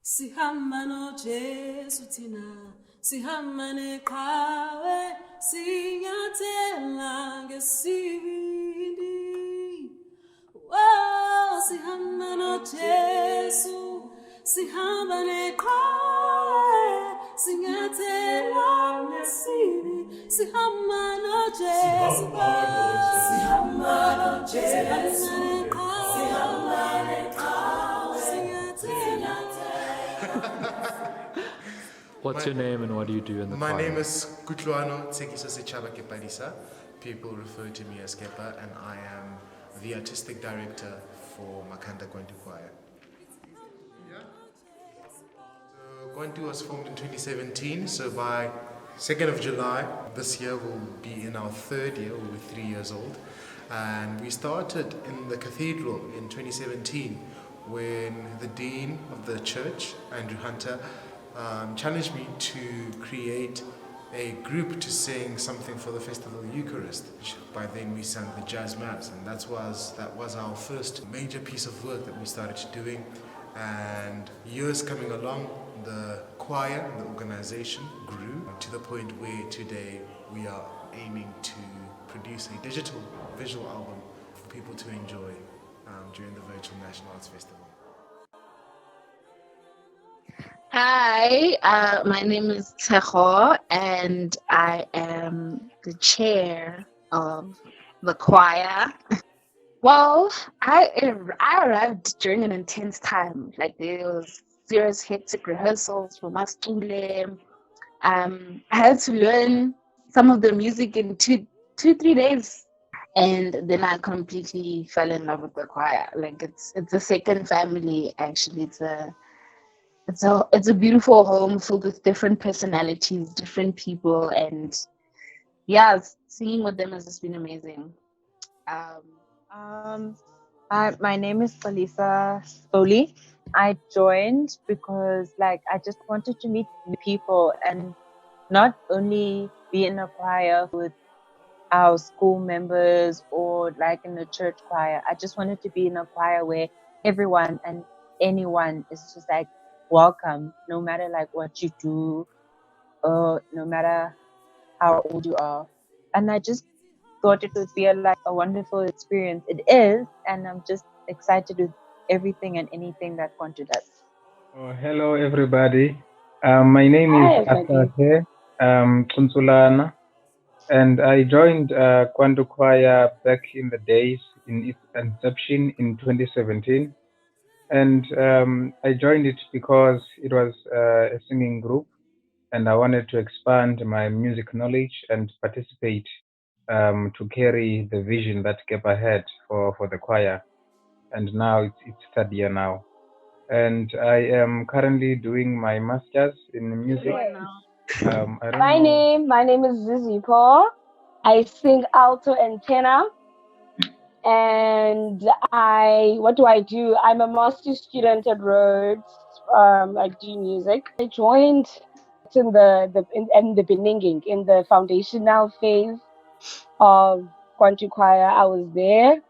Sihamba no Jesu thina, sihamba neqhawe, sinyathela ngesibindi. Oh, sihamba no Jesu, sihamba neqhawe, sinyathela ngesibindi. Sihamba no Jesu, sihamba no Jesu, sihamba neqhawe, sinyathela. What's your name and what do you do in the choir? My name is Kutlwano Kepadisa. People refer to me as Kepa, and I am the artistic director for Makhanda KWANTU Choir. So KWANTU was formed in 2017, so by 2nd of July this year we'll be in our third year, we'll be 3 years old. And we started in the cathedral in 2017 when the Dean of the church, Andrew Hunter, challenged me to create a group to sing something for the Festival of the Eucharist. By then we sang the Jazz Mass, and that was our first major piece of work that we started doing. And years coming along, the choir and the organization grew to the point where today we are aiming to produce a digital visual album for people to enjoy during the Virtual National Arts Festival. Hi, my name is Mthetho, and I am the chair of the choir. Well, I arrived during an intense time. Like, there was serious hectic rehearsals for Kuhle. I had to learn some of the music in two, 3 days, and then I completely fell in love with the choir. Like, it's a second family. Actually, it's a beautiful home filled with different personalities, different people, and yeah, singing with them has just been amazing. My name is Alisa Foley. I joined because I just wanted to meet new people and not only be in a choir with our school members or in a church choir. I just wanted to be in a choir where everyone and anyone is just welcome, no matter what you do, or no matter how old you are. And I just thought it would be a wonderful experience. It is, and I'm just excited with everything and anything that KWANTU does. Oh, hello everybody. My name is Aphiwe, and I joined KWANTU Choir back in the days in its inception in 2017. And I joined it because it was a singing group, and I wanted to expand my music knowledge and participate to carry the vision that Kepa had for the choir. And now it's third year now. And I am currently doing my master's in music. My name is Sinesipho. I sing alto and tenor. And what do I do? I'm a master's student at Rhodes. I do music. I joined in the beginning, in the foundational phase of KWANTU Choir. I was there,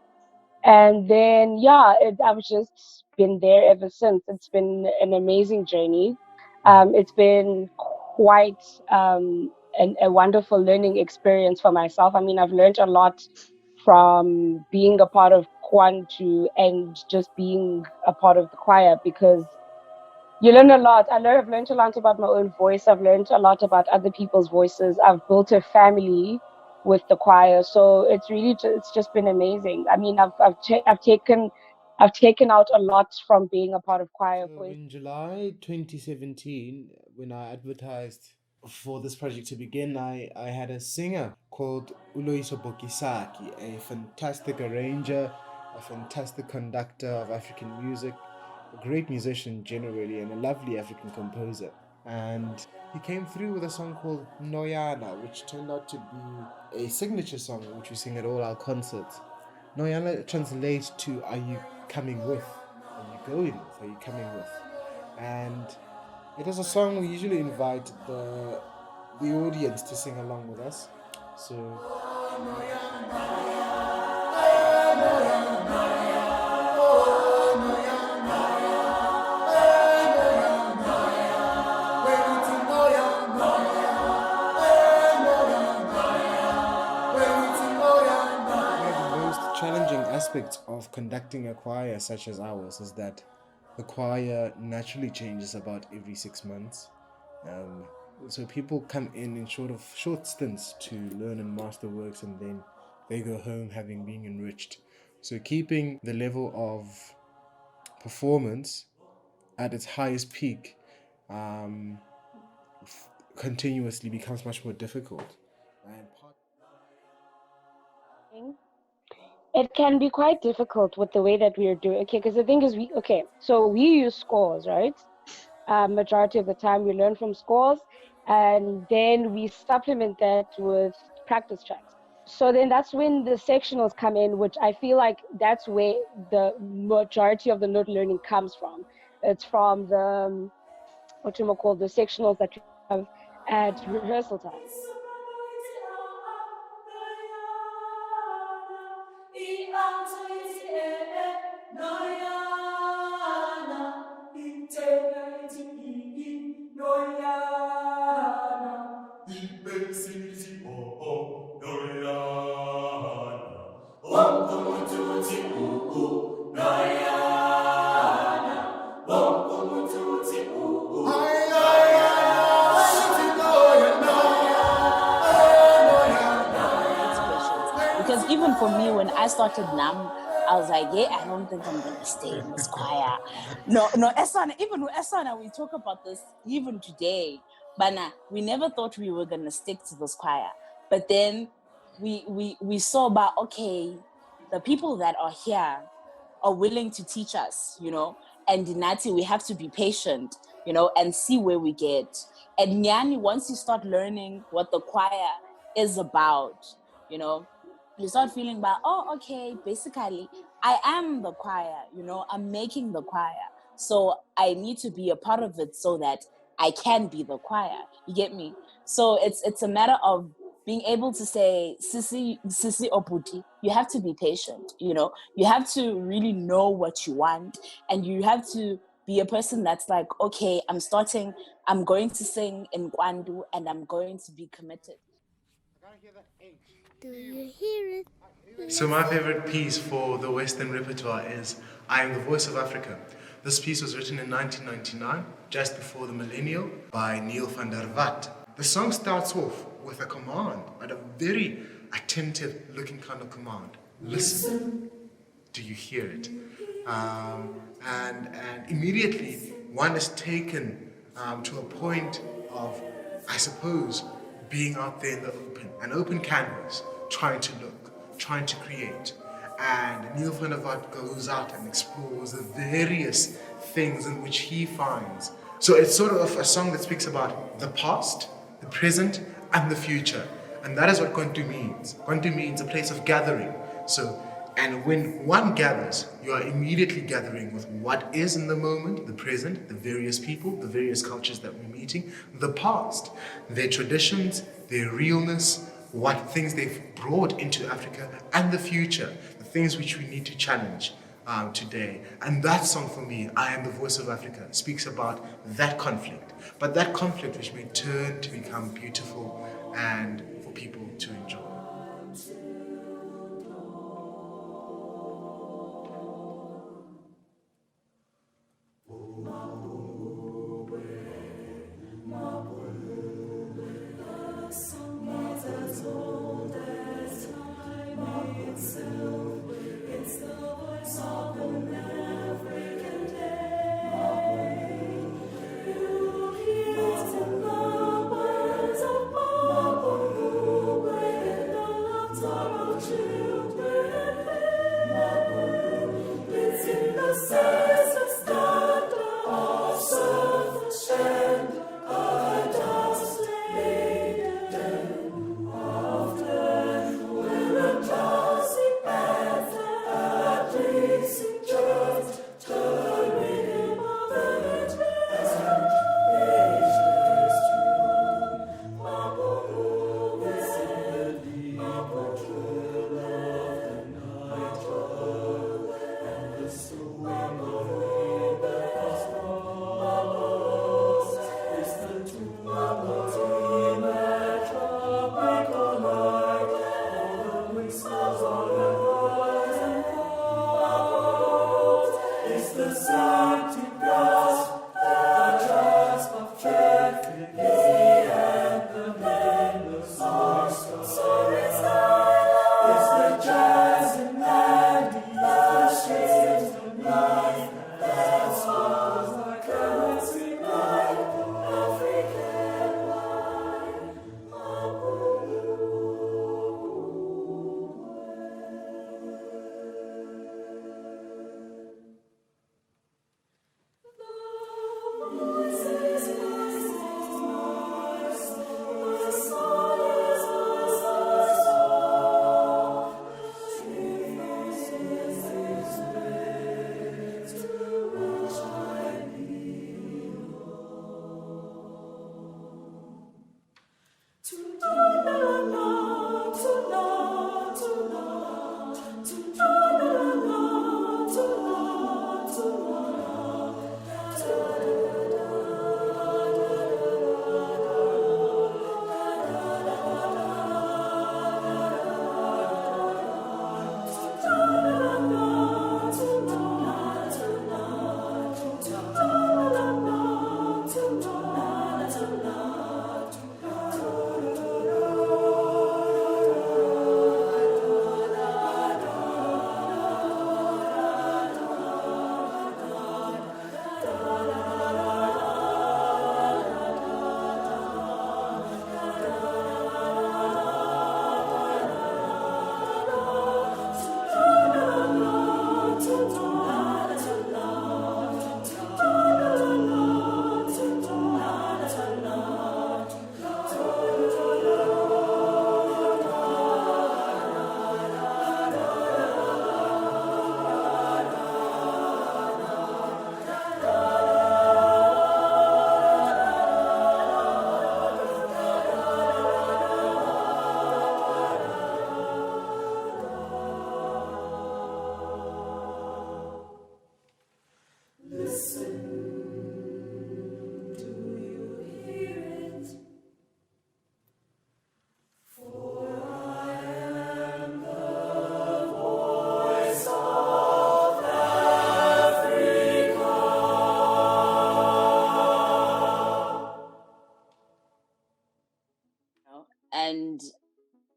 and then I've just been there ever since. It's been an amazing journey. It's been quite a wonderful learning experience for myself. I mean, I've learned a lot from being a part of KWANTU and just being a part of the choir, because you learn a lot. I've learned a lot about my own voice. I've learned a lot about other people's voices. I've built a family with the choir, so it's just been amazing. I mean, I've taken out a lot from being a part of choir. So in July 2017, when I advertised for this project to begin, I had a singer called Alisa Foley, a fantastic arranger, a fantastic conductor of African music, a great musician generally, and a lovely African composer. And he came through with a song called Noyana, which turned out to be a signature song which we sing at all our concerts. Noyana translates to "Are you coming with? Are you going with? Are you coming with?" And it is a song we usually invite the audience to sing along with us. So aspects of conducting a choir such as ours is that the choir naturally changes about every 6 months. So people come in short stints to learn and master works, and then they go home having been enriched. So keeping the level of performance at its highest peak continuously becomes much more difficult. It can be quite difficult with the way that we are doing. Okay, because the thing is, so we use scores, right? Majority of the time we learn from scores, and then we supplement that with practice tracks. So then that's when the sectionals come in, which I feel like that's where the majority of the note learning comes from. It's from the what you call the sectionals that you have at rehearsal time. Because even for me, when I started NAM, I was like, yeah, I don't think I'm gonna stay in this choir. No, Esana, even with Esana, we talk about this even today. But we never thought we were gonna stick to this choir. But then we saw about, okay, the people that are here are willing to teach us, and Nati, we have to be patient, and see where we get. And Nyani, once you start learning what the choir is about, you start feeling about, oh, okay, basically, I am the choir, I'm making the choir. So I need to be a part of it so that I can be the choir. You get me? So it's a matter of being able to say, Sisi Oputi, you have to be patient, you have to really know what you want, and you have to be a person that's like, okay, I'm going to sing in Kwandu, and I'm going to be committed. Do you hear it? So my favorite piece for the Western repertoire is I Am the Voice of Africa. This piece was written in 1999, just before the millennial, by Neil van der Walt. The song starts off with a command, but a very attentive looking kind of command. Listen. Do you hear it? And immediately one is taken to a point of, I suppose, being out there in the open, an open canvas, trying to look, trying to create. And Neil van der Walt goes out and explores the various things in which he finds. So it's sort of a song that speaks about the past, the present, and the future. And that is what Kwantu means. Kwantu means a place of gathering. And when one gathers, you are immediately gathering with what is in the moment, the present, the various people, the various cultures that we're meeting, the past, their traditions, their realness, what things they've brought into Africa, and the future, the things which we need to challenge today. And that song for me, I Am the Voice of Africa, speaks about that conflict, but that conflict which may turn to become beautiful and for people to enjoy.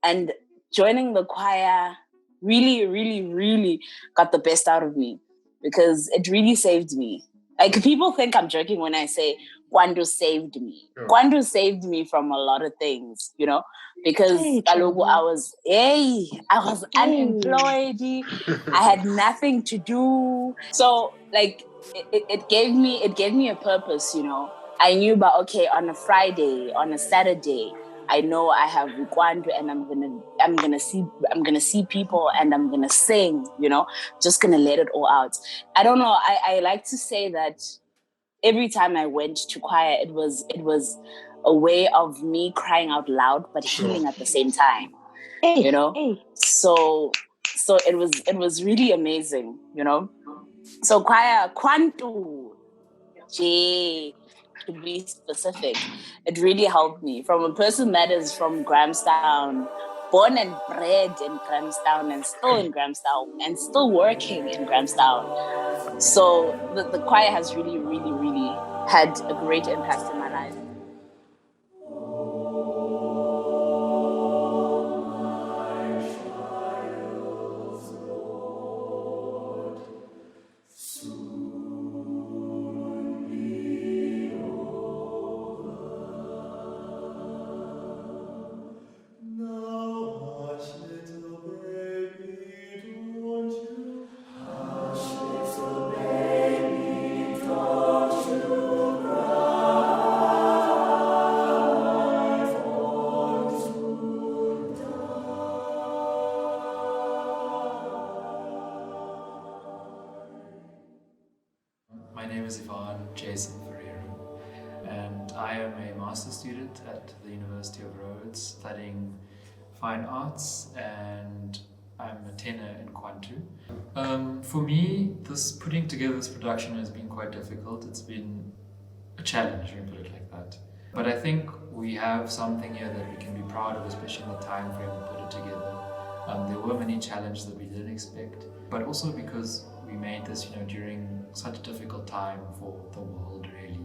And joining the choir really, really, really got the best out of me because it really saved me. Like, people think I'm joking when I say Kwantu saved me. Yeah. Kwantu saved me from a lot of things, you know, because I was unemployed. I had nothing to do. So like it gave me a purpose, you know. I knew about, okay, on a Friday, on a Saturday, I know I have Kwantu and I'm gonna see people and I'm gonna sing, you know, just gonna let it all out. I don't know. I like to say that every time I went to choir, it was a way of me crying out loud but healing at the same time. You know? So it was really amazing, you know. So choir, Kwantu, to be specific, it really helped me. From a person that is from Grahamstown, born and bred in Grahamstown and still in Grahamstown and still working in Grahamstown. So the choir has really, really, really had a great impact in my life. My name is Evaan Ferreira, and I am a master's student at the University of Rhodes studying fine arts, and I'm a tenor in Kwantu. For me, putting together this production has been quite difficult. It's been a challenge, we put it like that. But I think we have something here that we can be proud of, especially in the time frame we put it together. There were many challenges that we didn't expect, but also because we we made this, during such a difficult time for the world, really.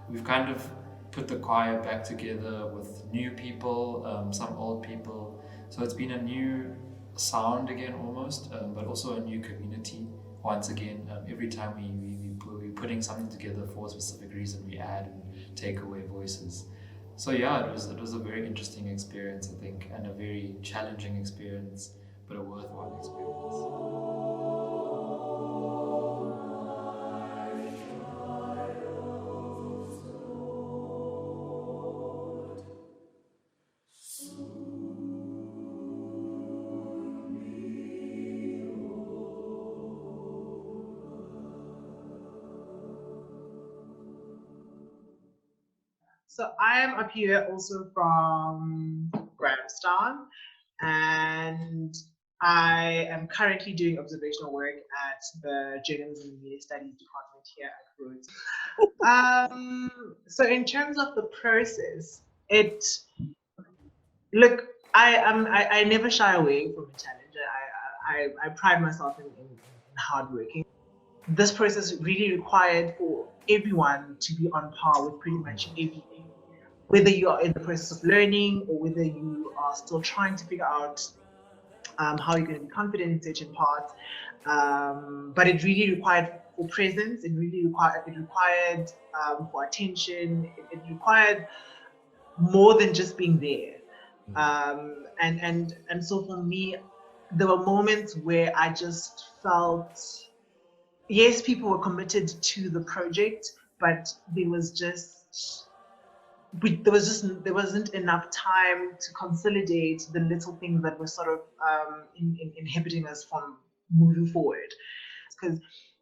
We've kind of put the choir back together with new people, some old people. So it's been a new sound again almost, but also a new community. Once again, every time we're putting something together for a specific reason, we add and take away voices. So yeah, it was a very interesting experience, I think, and a very challenging experience, but a worthwhile experience. So I am Aphiwe, also from Grahamstown, and I am currently doing observational work at the Journalism and Media Studies department here at Rhodes. So in terms of the process, I never shy away from a challenge. I pride myself in hard working. This process really required for everyone to be on par with pretty much everything, whether you are in the process of learning or whether you are still trying to figure out how you're going to be confident in certain parts. But it really required for presence. It required for attention. It required more than just being there. And so for me, there were moments where I just felt, yes, people were committed to the project, but there wasn't enough time to consolidate the little things that were sort of inhibiting us from moving forward. Because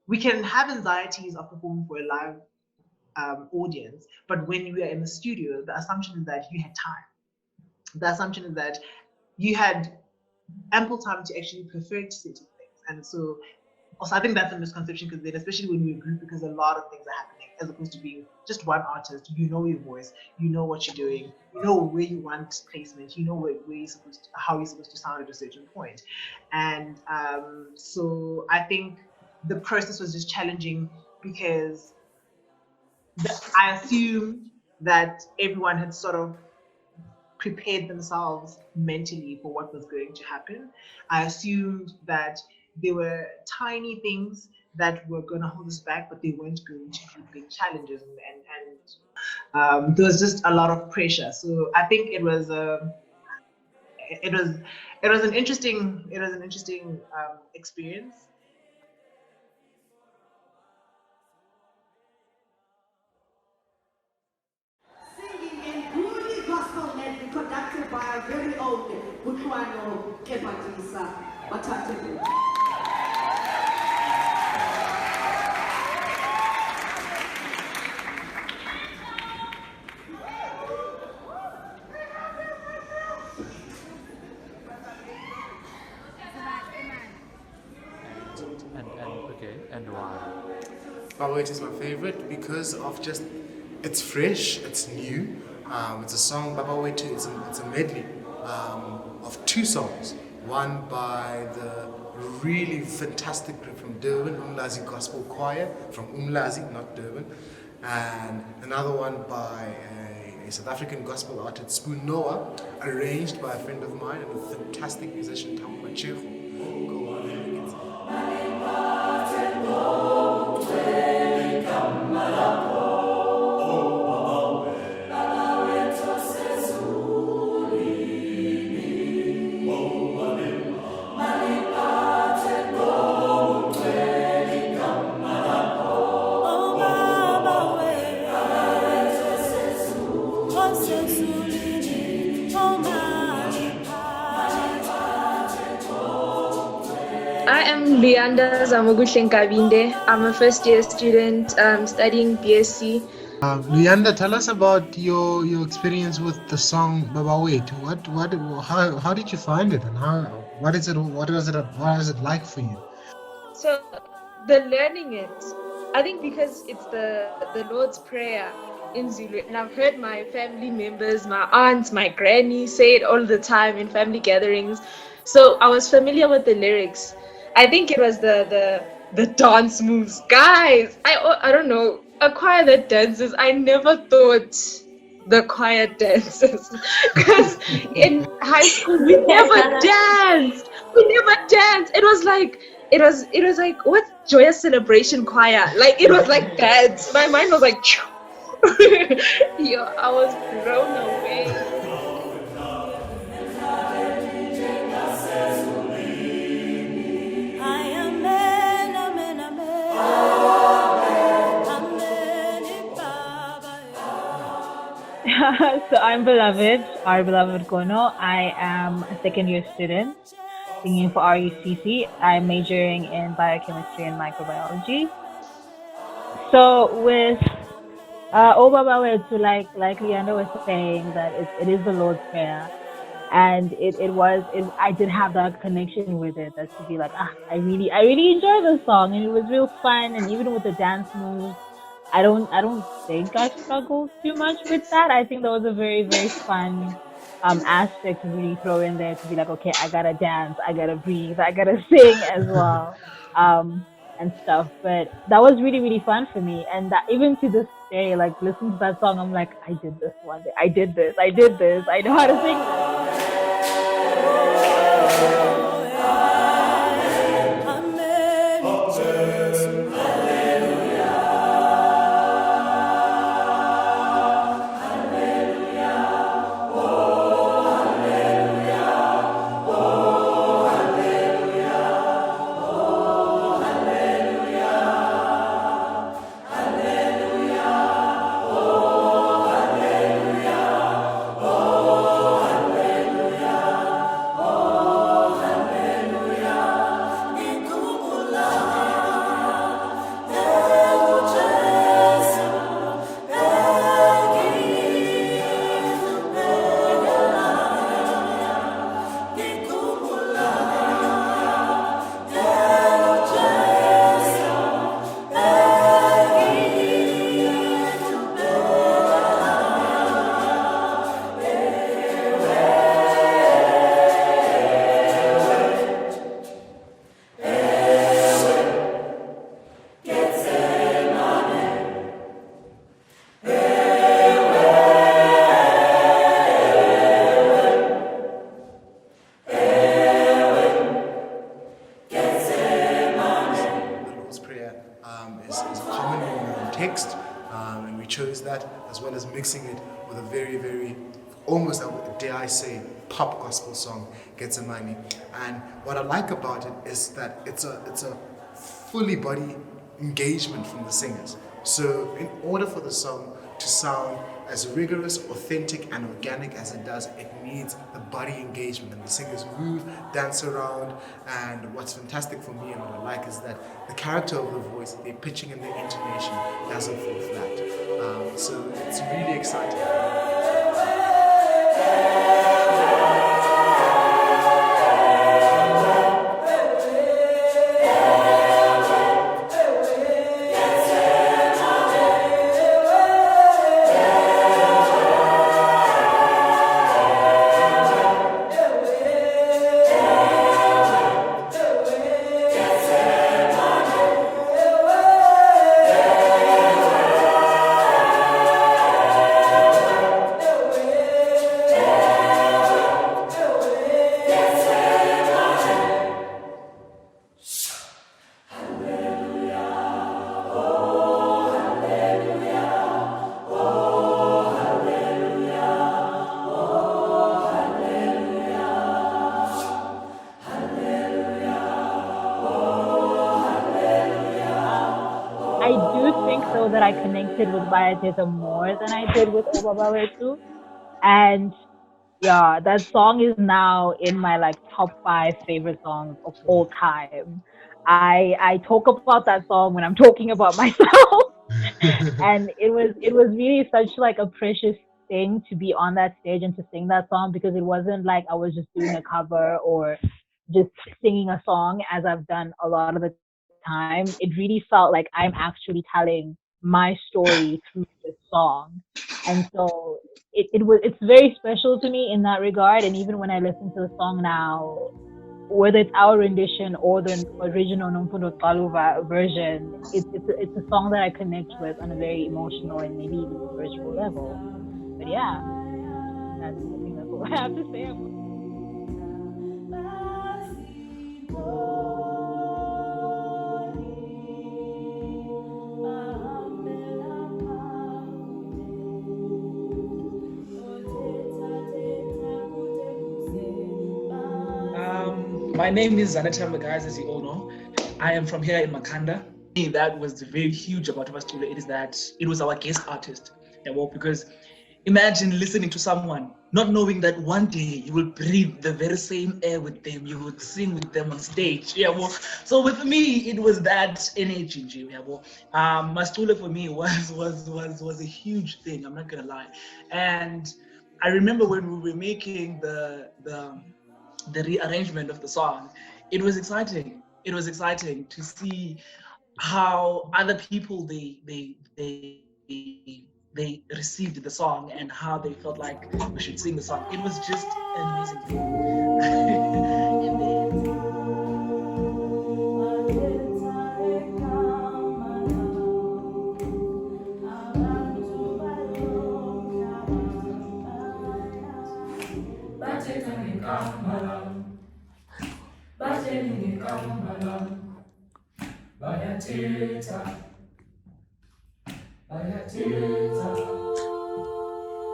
we can have anxieties of performing for a live audience, but when you are in the studio, the assumption is that you had time. The assumption is that you had ample time to actually perfect certain things. And so also, I think that's a misconception, because then, especially when we're a group, because a lot of things are happening, as opposed to being just one artist. You know your voice, you know what you're doing, you know where you want placement, you know how you're supposed to sound at a certain point. And so I think the process was just challenging, because I assumed that everyone had sort of prepared themselves mentally for what was going to happen. I assumed that there were tiny things that were going to hold us back, but they weren't going to be big challenges, and there was just a lot of pressure. So I think it was an interesting experience. Singing in Kuhle gospel medley conducted by our very own Kutlwano Kepadisa. And why? Bawet is my favorite because of just, it's fresh, it's new. It's a song, Bawet, it's a medley of two songs. One by the really fantastic group from Durban, Umlazi Gospel Choir, from Umlazi, not Durban. And another one by a South African gospel artist, Spoon Noah, arranged by a friend of mine and a fantastic musician, Mthetho. I am Nqobile. I'm a first year student studying BSc. Luyanda, tell us about your experience with the song Bawet. How did you find it, and what is it like for you? So the learning it, I think because it's the Lord's Prayer in Zulu, and I've heard my family members, my aunts, my granny say it all the time in family gatherings. So I was familiar with the lyrics. I think it was the the dance moves, guys. I don't know, a choir that dances. I never thought the choir dances because in high school we never danced. We never danced. It was like what's joyous celebration choir? Like it was like dance. My mind was like, yo, I was blown away. So I'm beloved, our beloved Kono. I am a second year student singing for RUCC. I'm majoring in biochemistry and microbiology. So with Obaba, to like Leander was saying that it is the Lord's Prayer, and I did have that connection with it, that to be like, I really enjoy this song, and it was real fun, and even with the dance moves, I don't think I struggled too much with that. I think that was a very, very fun aspect to really throw in there, to be like, okay, I gotta dance, I gotta breathe, I gotta sing as well. And stuff. But that was really, really fun for me. And that, even to this day, like listening to that song, I'm like, I did this one day. I did this. I know how to sing this. Mixing it with a very, very, almost, dare I say, pop gospel song, Getsemani. And what I like about it is that it's a fully body engagement from the singers. So in order for the song to sound as rigorous, authentic, and organic as it does, it needs the body engagement, and the singers move, dance around. And what's fantastic for me and what I like is that the character of the voice, their pitching and their intonation doesn't fall flat. So it's really exciting. That I connected with Bayanda more than I did with Obabawetu. And yeah, that song is now in my like top 5 favorite songs of all time. I talk about that song when I'm talking about myself. And it was really such like a precious thing to be on that stage and to sing that song, because it wasn't like I was just doing a cover or just singing a song as I've done a lot of the time. It really felt like I'm actually telling my story through this song. And so it's very special to me in that regard. And even when I listen to the song now, whether it's our rendition or the original Nomfundo Xolisa version, it's a song that I connect with on a very emotional and maybe even spiritual level. But yeah, I think that's all I have to say. My name is Zanetta, guys, as you all know. I am from here in Makhanda. That was very huge about Masitule. It is that it was our guest artist. Yeah, well, because imagine listening to someone, not knowing that one day you will breathe the very same air with them, you would sing with them on stage. Yeah, well, so with me, it was that energy. Yeah, well, Masitule for me was a huge thing. I'm not gonna lie, and I remember when we were making the rearrangement of the song, it was exciting. It was exciting to see how other people they received the song and how they felt like we should sing the song. It was just an amazing thing.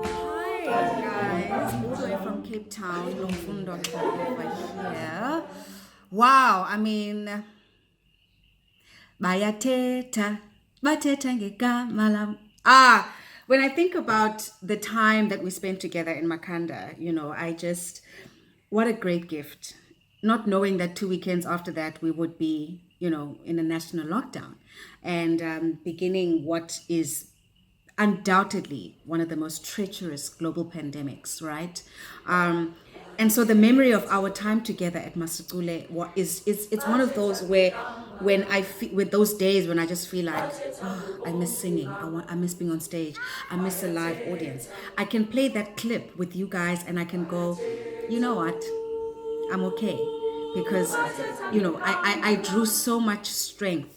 Hi guys, all the way from Cape Town, Nomfundo over here. Wow, I mean, bayathetha ngegama lam. When I think about the time that we spent together in Makhanda, what a great gift. Not knowing that 2 weekends after that we would be, in a national lockdown and beginning what is undoubtedly one of the most treacherous global pandemics, right? And so the memory of our time together at Masitule it's one of those where when I feel with those days when I just feel like, I miss singing, I miss being on stage, I miss a live audience. I can play that clip with you guys and I can go, you know what? I'm okay, because I drew so much strength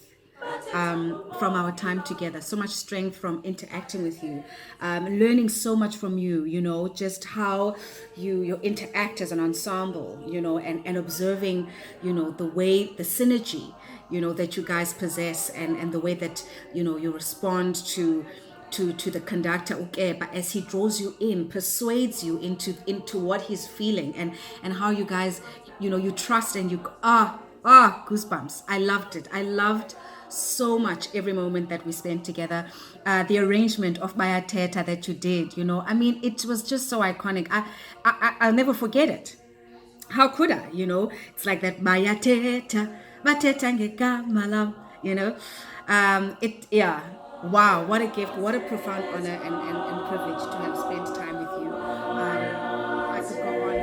from our time together, so much strength from interacting with you, learning so much from you, just how you interact as an ensemble, and observing, the way, the synergy, that you guys possess and the way that, you respond to the conductor, but as he draws you in, persuades you into what he's feeling and how you guys, you trust and you, goosebumps. I loved it. I loved so much every moment that we spent together. The arrangement of Bayathetha that you did, it was just so iconic. I'll never forget it. How could I? It's like that Bayathetha ngegama lam, wow, what a gift, what a profound honor and privilege to have spent time with you. I could go on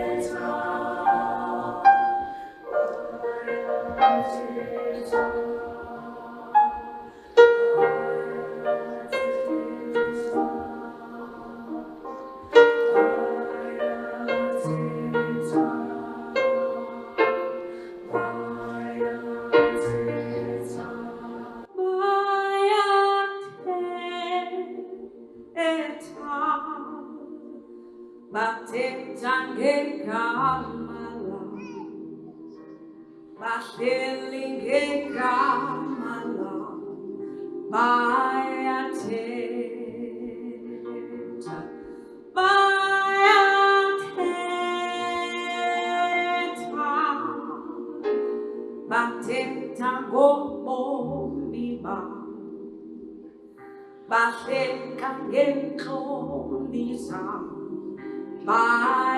Xolisa, bayathetha,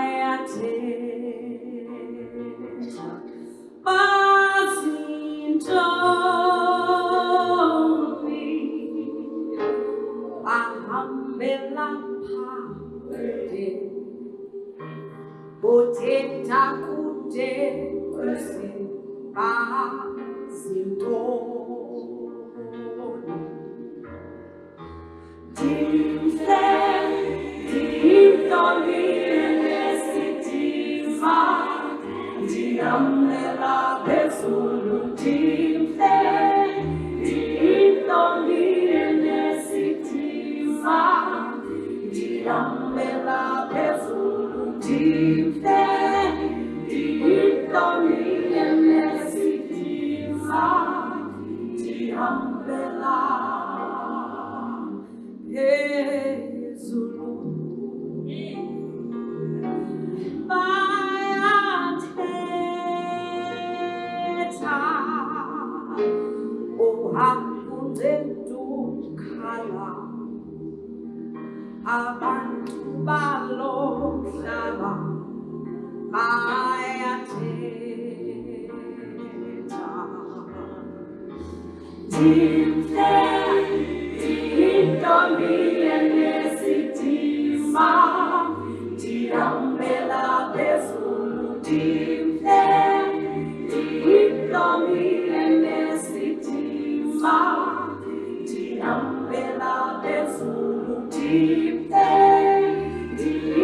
bazintoni, bahambela phambili, bothetha kude kuse, bazintoni. Deep down in the city, Zulu, bayathetha, ohakudedukhala, abantu balo mhlaba bayathetha. Intombi enesidima, ndihambela phezulu. Intombi enesidima, ndihambela phezulu.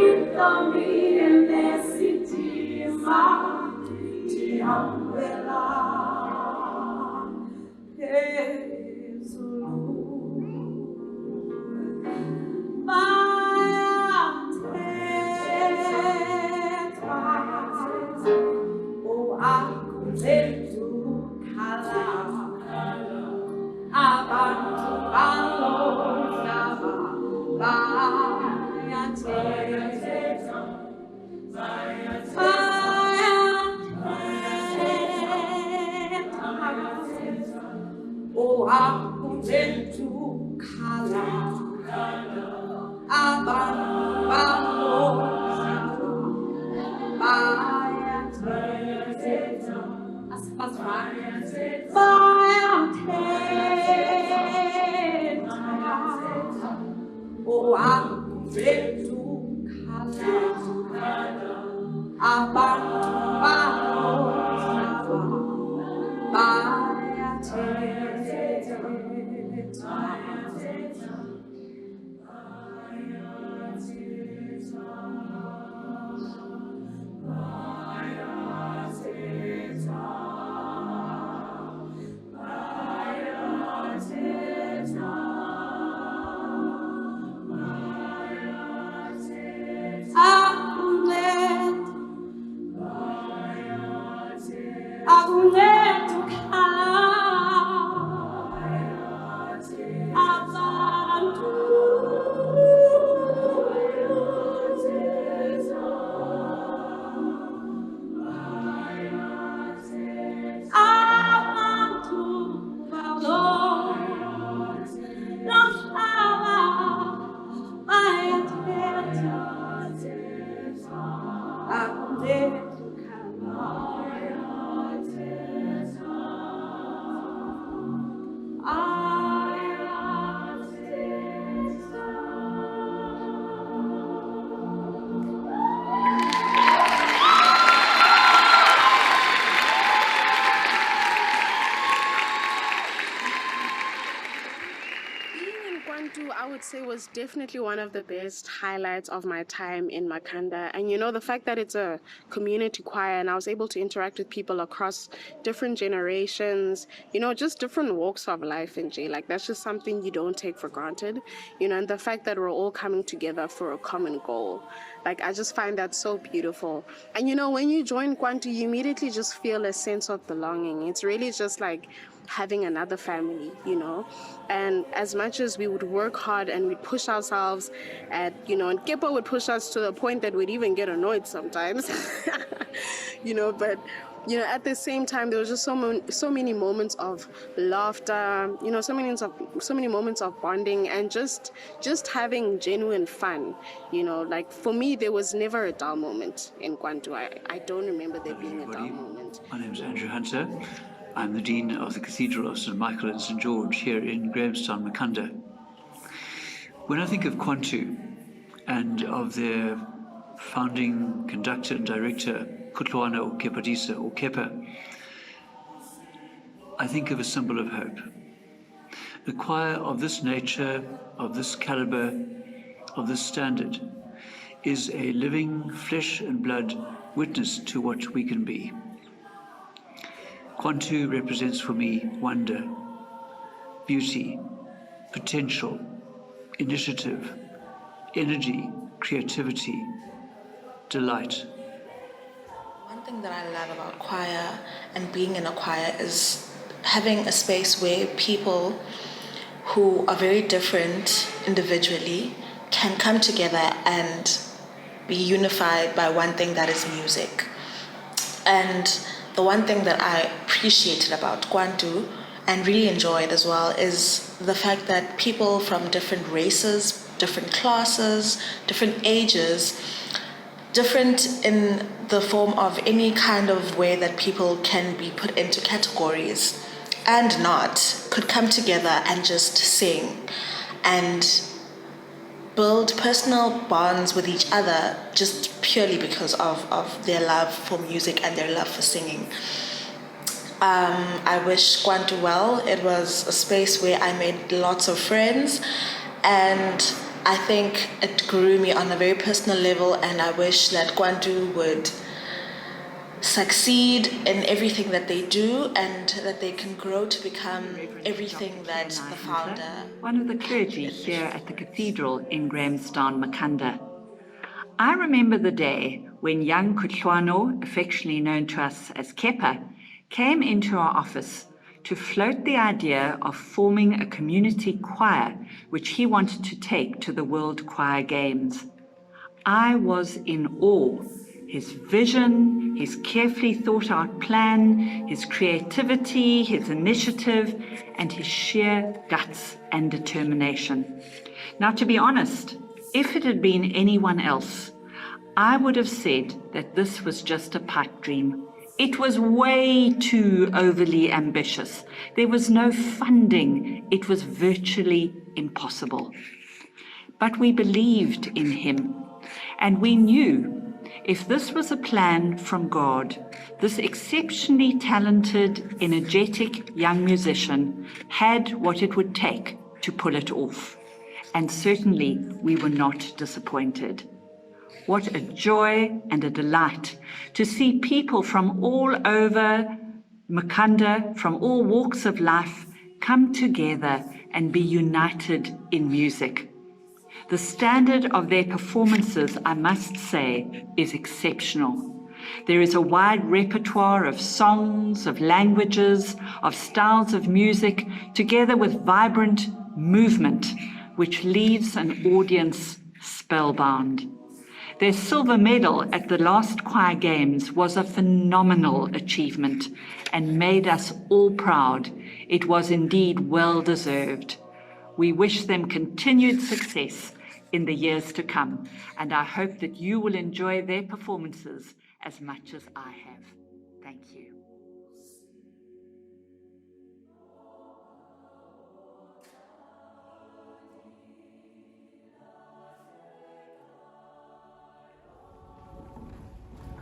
Intombi enesidima, ndihambela phezulu. Bayathetha, ohakudedukhala, abantu balo mhlaba bayathetha. Ohakudedukhala, abantu balo mhlaba bayathetha. Bayathetha, ohakudedukhala, abantu balo mhlaba bayathetha. I would say was definitely one of the best highlights of my time in Makhanda. And you know, the fact that it's a community choir and I was able to interact with people across different generations, you know, just different walks of life in J. Like, that's just something you don't take for granted, you know, and the fact that we're all coming together for a common goal. Like, I just find that so beautiful. And you know, when you join Kwantu, you immediately just feel a sense of belonging. It's really just like having another family, you know. And as much as we would work hard and we'd push ourselves at, you know, and Kepa would push us to the point that we'd even get annoyed sometimes, you know, but, you know, at the same time, there was just so many moments of laughter, you know, so many moments of bonding and just having genuine fun, you know. Like, for me, there was never a dull moment in Kwantu. I don't remember there being a dull moment. My name is Andrew Hunter. I'm the Dean of the Cathedral of St. Michael and St. George here in Grahamstown, Makhanda. When I think of Kwantu and of their founding conductor and director, Kutlwano or Kepadisa or Kepa, I think of a symbol of hope. A choir of this nature, of this caliber, of this standard, is a living flesh and blood witness to what we can be. Kwantu represents for me wonder, beauty, potential, initiative, energy, creativity, delight. One thing that I love about choir and being in a choir is having a space where people who are very different individually can come together and be unified by one thing, that is music. And the one thing that I appreciated about Kwantu and really enjoyed as well is the fact that people from different races, different classes, different ages, different in the form of any kind of way that people can be put into categories and not, could come together and just sing and build personal bonds with each other just purely because of their love for music and their love for singing. I wish Kwantu well. It was a space where I made lots of friends, and I think it grew me on a very personal level, and I wish that Kwantu would succeed in everything that they do and that they can grow to become everything that the founder. One of the clergy here at the cathedral in Grahamstown, Makhanda. I remember the day when young Kutlwano, affectionately known to us as Kepa, came into our office to float the idea of forming a community choir which he wanted to take to the World Choir Games. I was in awe. His vision, his carefully thought out plan, his creativity, his initiative, and his sheer guts and determination. Now, to be honest, if it had been anyone else, I would have said that this was just a pipe dream. It was way too overly ambitious. There was no funding. It was virtually impossible. But we believed in him, and we knew if this was a plan from God, this exceptionally talented, energetic young musician had what it would take to pull it off. And certainly we were not disappointed. What a joy and a delight to see people from all over Makhanda, from all walks of life, come together and be united in music. The standard of their performances, I must say, is exceptional. There is a wide repertoire of songs, of languages, of styles of music, together with vibrant movement, which leaves an audience spellbound. Their silver medal at the last choir games was a phenomenal achievement and made us all proud. It was indeed well deserved. We wish them continued success in the years to come, and I hope that you will enjoy their performances as much as I have. Thank you.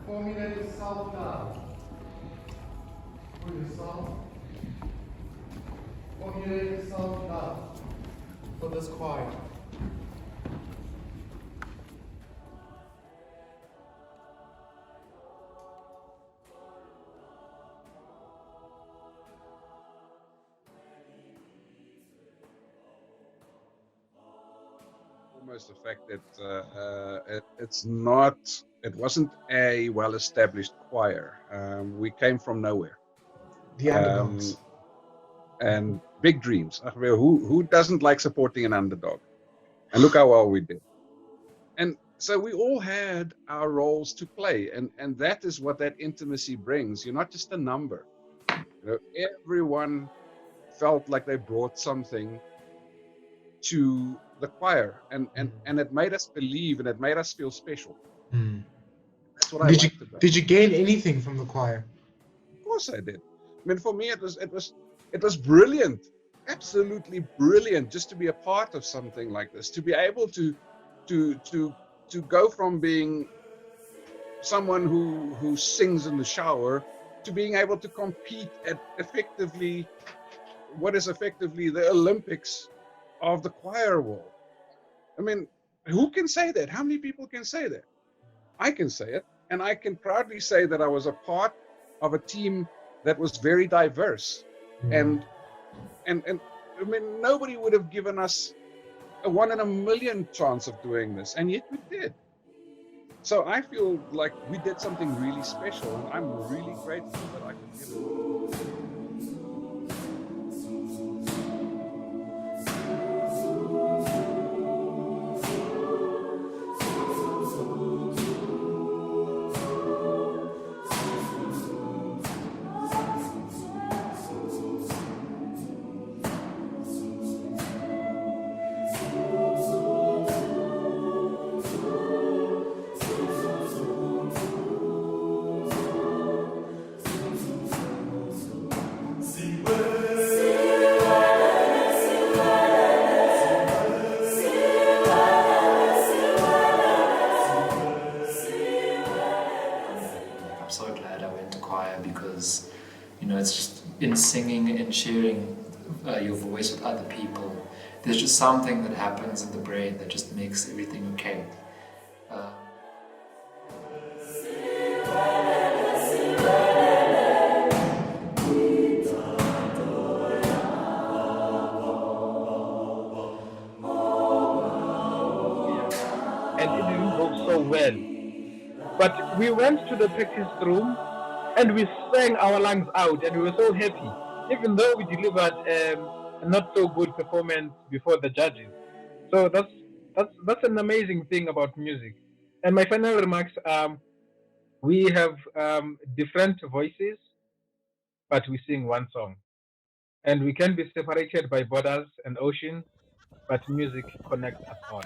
Formulate yourself now. For yourself. Formulate yourself now for this choir. Almost the fact that it wasn't a well-established choir. We came from nowhere. The underdogs. And big dreams. Who doesn't like supporting an underdog? And look how well we did. And so we all had our roles to play, and that is what that intimacy brings. You're not just a number. Everyone felt like they brought something to the choir, and it made us believe, and it made us feel special. That's what I liked about it. Did you gain anything from the choir? Of course I did. I mean, for me, it was brilliant, absolutely brilliant, just to be a part of something like this, to be able to go from being someone who sings in the shower to being able to compete at what is effectively the Olympics of the choir world. I mean, who can say that? How many people can say that? I can say it, and I can proudly say that I was a part of a team that was very diverse. And I mean, nobody would have given us a 1 in a million chance of doing this, and yet we did. So I feel like we did something really special, and I'm really grateful that I could give it. in singing and sharing your voice with other people, there's just something that happens in the brain that just makes everything okay. And it didn't go so well. But we went to the practice room and we sang our lungs out, and we were so happy, even though we delivered a not so good performance before the judges. So that's an amazing thing about music. And my final remarks: we have different voices, but we sing one song, and we can be separated by borders and oceans, but music connects us all.